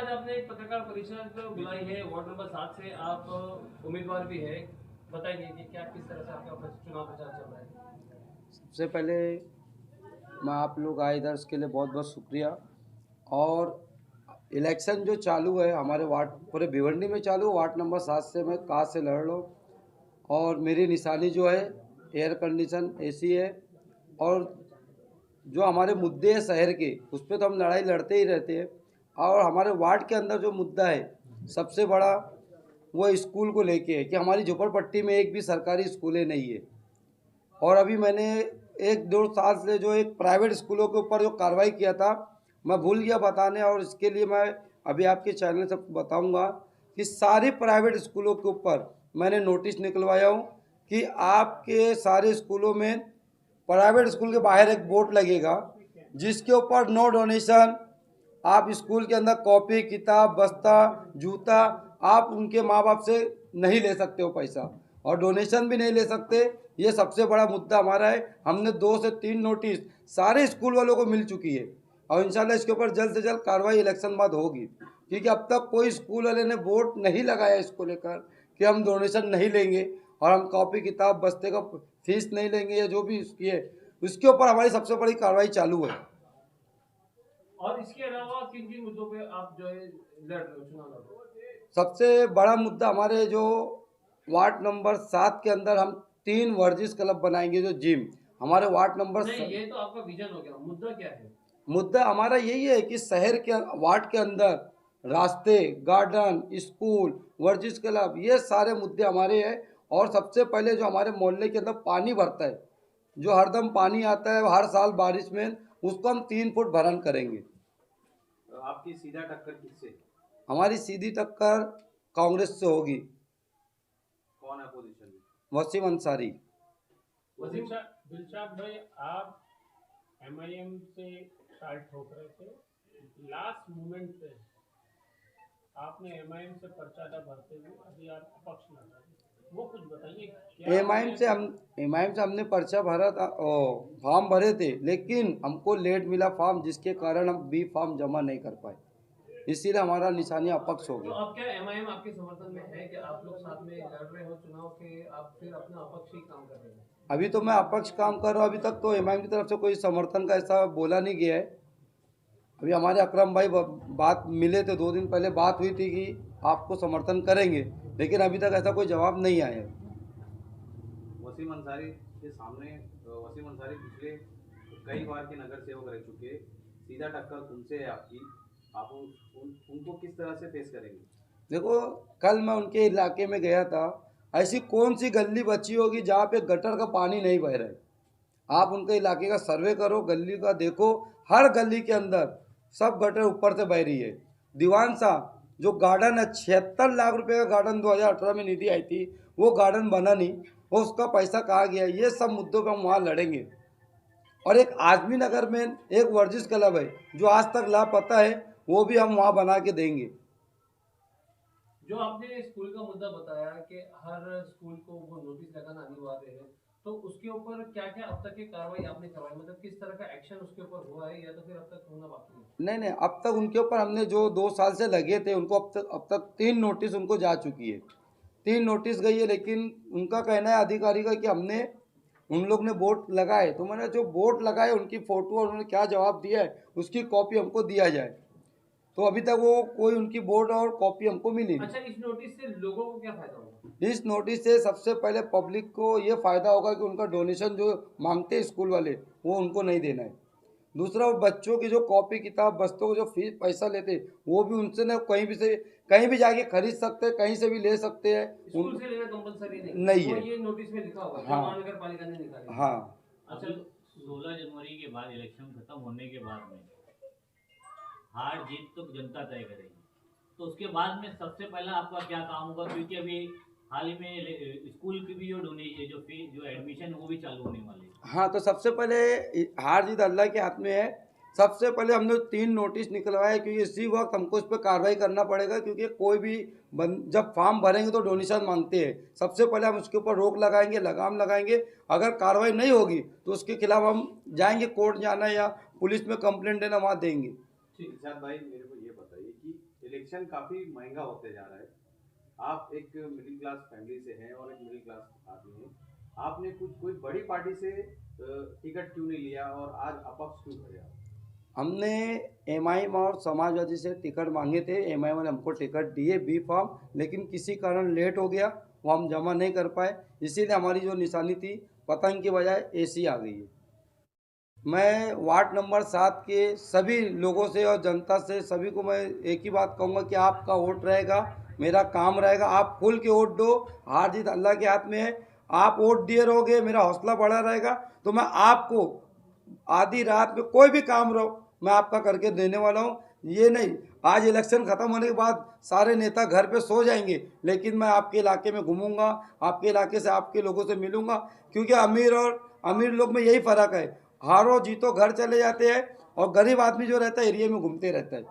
आज आपने एक पत्रकार परिषद बुलाई है, वार्ड नंबर 7 से आप उम्मीदवार भी है, बताइए कि क्या किस तरह से आपका चुनाव प्रचार चल रहा है। सबसे पहले मैं आप लोग आए इधर इसके लिए बहुत बहुत शुक्रिया। और इलेक्शन जो चालू है हमारे वार्ड पूरे भिवंडी में चालू, वार्ड नंबर 7 से मैं कार से लड़ रहा हूँ और मेरी निशानी जो है एयर कंडीशन एसी है। और जो हमारे मुद्दे हैं शहर के, उस पर तो हम लड़ाई लड़ते ही रहते हैं। और हमारे वार्ड के अंदर जो मुद्दा है सबसे बड़ा, वो स्कूल को लेके है कि हमारी झोपड़पट्टी में एक भी सरकारी स्कूलें नहीं है। और अभी मैंने 1-2 साल से जो एक प्राइवेट स्कूलों के ऊपर जो कार्रवाई किया था, मैं भूल गया बताने, और इसके लिए मैं अभी आपके चैनल से बताऊंगा कि सारे प्राइवेट स्कूलों के ऊपर मैंने नोटिस निकलवाया हूं कि आपके सारे स्कूलों में, प्राइवेट स्कूल के बाहर एक बोर्ड लगेगा जिसके ऊपर नो डोनेशन। आप स्कूल के अंदर कॉपी किताब बस्ता जूता आप उनके माँ बाप से नहीं ले सकते हो पैसा, और डोनेशन भी नहीं ले सकते। ये सबसे बड़ा मुद्दा हमारा है। हमने 2 से 3 नोटिस सारे स्कूल वालों को मिल चुकी है, और इंशाल्लाह इसके ऊपर जल्द से जल्द कार्रवाई इलेक्शन बाद होगी, क्योंकि अब तक कोई स्कूल वाले ने बोर्ड नहीं लगाया इसको लेकर कि हम डोनेशन नहीं लेंगे और हम कॉपी किताब बस्ते का फीस नहीं लेंगे, या जो भी इसकी है उसके ऊपर हमारी सबसे बड़ी कार्रवाई चालू है। और इसके अलावा किन किन मुद्दों पे आप जो है लड़ रहे हो, चुनाव लड़ रहे हो। सबसे बड़ा मुद्दा हमारे जो वार्ड नंबर 7 के अंदर हम 3 वर्जिश क्लब बनाएंगे, जो जिम हमारे वार्ड नंबर नहीं, ये तो आपका विजन हो गया, मुद्दा क्या है। मुद्दा हमारा यही है कि शहर के वार्ड के अंदर रास्ते, गार्डन, स्कूल, वर्जिश क्लब, ये सारे मुद्दे हमारे हैं। और सबसे पहले जो हमारे मोहल्ले के अंदर पानी भरता है, जो हरदम पानी आता है हर साल बारिश में, उसको हम 3 फुट भरन करेंगे। तो आपकी सीधा टक्कर किससे? हमारी सीधी टक्कर कांग्रेस से होगी। कौन है अपोजिशन में? वसीम अंसारी। वसीम दिलशाद भाई, आप एमआईएम से स्टार्ट हो रहे थे, लास्ट मोमेंट पे आपने एमआईएम से पर्चा भरते हुए अभी आप अपक्ष लड़ रहे हैं, वो कुछ बताइए। एमआईएम से हमने पर्चा भरा था, फॉर्म भरे थे, लेकिन हमको लेट मिला फॉर्म, जिसके कारण हम बी फॉर्म जमा नहीं कर पाए, इसीलिए हमारा निशानी अपक्ष हो तो गया। अब क्या एमआईएम आपके समर्थन में है कि आप लोग साथ में लड़ रहे हो चुनाव के, आप फिर अपना अपक्ष ही काम कर रहे हो। अभी तो मैं अपक्ष काम कर रहा हूँ, अभी तक तो एमआईएम की तरफ से कोई समर्थन का ऐसा बोला नहीं गया है। अभी हमारे अकरम भाई बात मिले थे 2 दिन पहले, बात हुई थी कि आपको समर्थन करेंगे, लेकिन अभी तक ऐसा कोई जवाब नहीं आया। वसीम अंसारी के सामने, वसीम अंसारी पिछले कई बार के नगर सेवक रह चुके, सीधा टक्कर उनसे है आपकी, आप उनको किस तरह से फेस करेंगे? देखो, कल मैं उनके इलाके में गया था, ऐसी कौन सी गली बची होगी जहाँ पे गटर का पानी नहीं बह रहा है। आप उनके इलाके का सर्वे करो, गली का देखो, हर गली के अंदर सब गटर ऊपर से बह रही है। दीवान सा जो गार्डन है, 76 लाख रुपए का गार्डन 2018 में निधि आई थी, वो गार्डन बना नहीं, वो उसका पैसा कहाँ गया। ये सब मुद्दों पर हम वहाँ लड़ेंगे। और एक आजमी नगर में एक वर्जिश क्लब है जो आज तक लापता है, वो भी हम वहाँ बना के देंगे। जो आपने स्कूल का मुद्दा बताया कि हर स्कूल को वो नोटिस लगाना अनिवार्य है, तो उसके ऊपर क्या क्या अब तक की कार्रवाई आपने करवाई, मतलब किस तरह का एक्शन उसके ऊपर हुआ है, या तो फिर अब तक होना बाकी है। नहीं नहीं, अब तक उनके ऊपर हमने जो 2 साल से लगे थे, उनको अब तक 3 नोटिस उनको जा चुकी है, 3 नोटिस गई है। लेकिन उनका कहना है अधिकारी का कि हमने उन लोग ने बोर्ड लगाए, तो मैंने जो बोर्ड लगाए उनकी फ़ोटो और उन्होंने क्या जवाब दिया है उसकी कॉपी हमको दिया जाए। तो अभी तक वो कोई उनकी बोर्ड और कॉपी हमको मिली नहीं। अच्छा, इस नोटिस से लोगों को क्या फायदा होगा। इस नोटिस से सबसे पहले पब्लिक को ये फ़ायदा होगा कि उनका डोनेशन जो मांगते हैं स्कूल वाले, वो उनको नहीं देना है। दूसरा, वो बच्चों की जो कॉपी किताब बस्तों को जो फीस पैसा लेते, वो भी उनसे ना कहीं भी जाके खरीद सकते हैं, कहीं से भी ले सकते हैं। स्कूल से लेना कंपलसरी नहीं वो है। ये नोटिस में लिखा हुआ है, हाँ। महानगर पालिका ने निकाली। हाँ। अच्छा, 16 जनवरी के बाद इलेक्शन खत्म होने के बाद में हार जीत तो जनता तय करेगी, तो उसके बाद में सबसे पहला आपका क्या काम होगा, क्योंकि अभी हाल ही में स्कूल की भी जो डोनेशन जो फी जो एडमिशन वो भी चालू होने वाली है। हाँ, तो सबसे पहले हार जीत अल्लाह के हाथ में है। सबसे पहले हमने 3 नोटिस निकलवाए, क्योंकि इसी वक्त हमको इस पर कार्रवाई करना पड़ेगा, क्योंकि कोई भी जब फॉर्म भरेंगे तो डोनेशन मांगते हैं। सबसे पहले हम उसके ऊपर रोक लगाएंगे, लगाम लगाएंगे। अगर कार्रवाई नहीं होगी तो उसके खिलाफ हम जाएंगे, कोर्ट जाना या पुलिस में कंप्लेंट देना, वहाँ देंगे। ठीक, भाई मेरे को ये बताइए कि इलेक्शन काफ़ी महंगा होते जा रहा है। आप एक मिडिल क्लास फैमिली से हैं और एक मिडिल क्लास आदमी हैं। आपने कोई बड़ी पार्टी से टिकट क्यों नहीं लिया और आज अपक्ष क्यों खड़े आप? हमने एमआईएम और समाजवादी से टिकट मांगे थे। एमआईएम ने हमको टिकट दिए बी फॉर्म, लेकिन किसी कारण लेट हो गया, वो हम जमा नहीं कर पाए। इसीलिए हमारी जो निशानी थी पतंग की बजाय एसी आ गई है। मैं वार्ड नंबर 7 के सभी लोगों से और जनता से सभी को मैं एक ही बात कहूँगा कि आपका वोट रहेगा, मेरा काम रहेगा। आप खुल के वोट दो, हार जीत अल्लाह के हाथ में है। आप वोट दिए रहोगे, मेरा हौसला बढ़ा रहेगा, तो मैं आपको आधी रात में कोई भी काम रहो मैं आपका करके देने वाला हूँ। ये नहीं आज इलेक्शन ख़त्म होने के बाद सारे नेता घर पे सो जाएंगे, लेकिन मैं आपके इलाके में घूमूंगा, आपके इलाके से आपके लोगों से मिलूंगा, क्योंकि अमीर और अमीर लोग में यही फ़र्क है। हारो जीतो घर चले जाते हैं और गरीब आदमी जो रहता है एरिया में घूमते रहता है।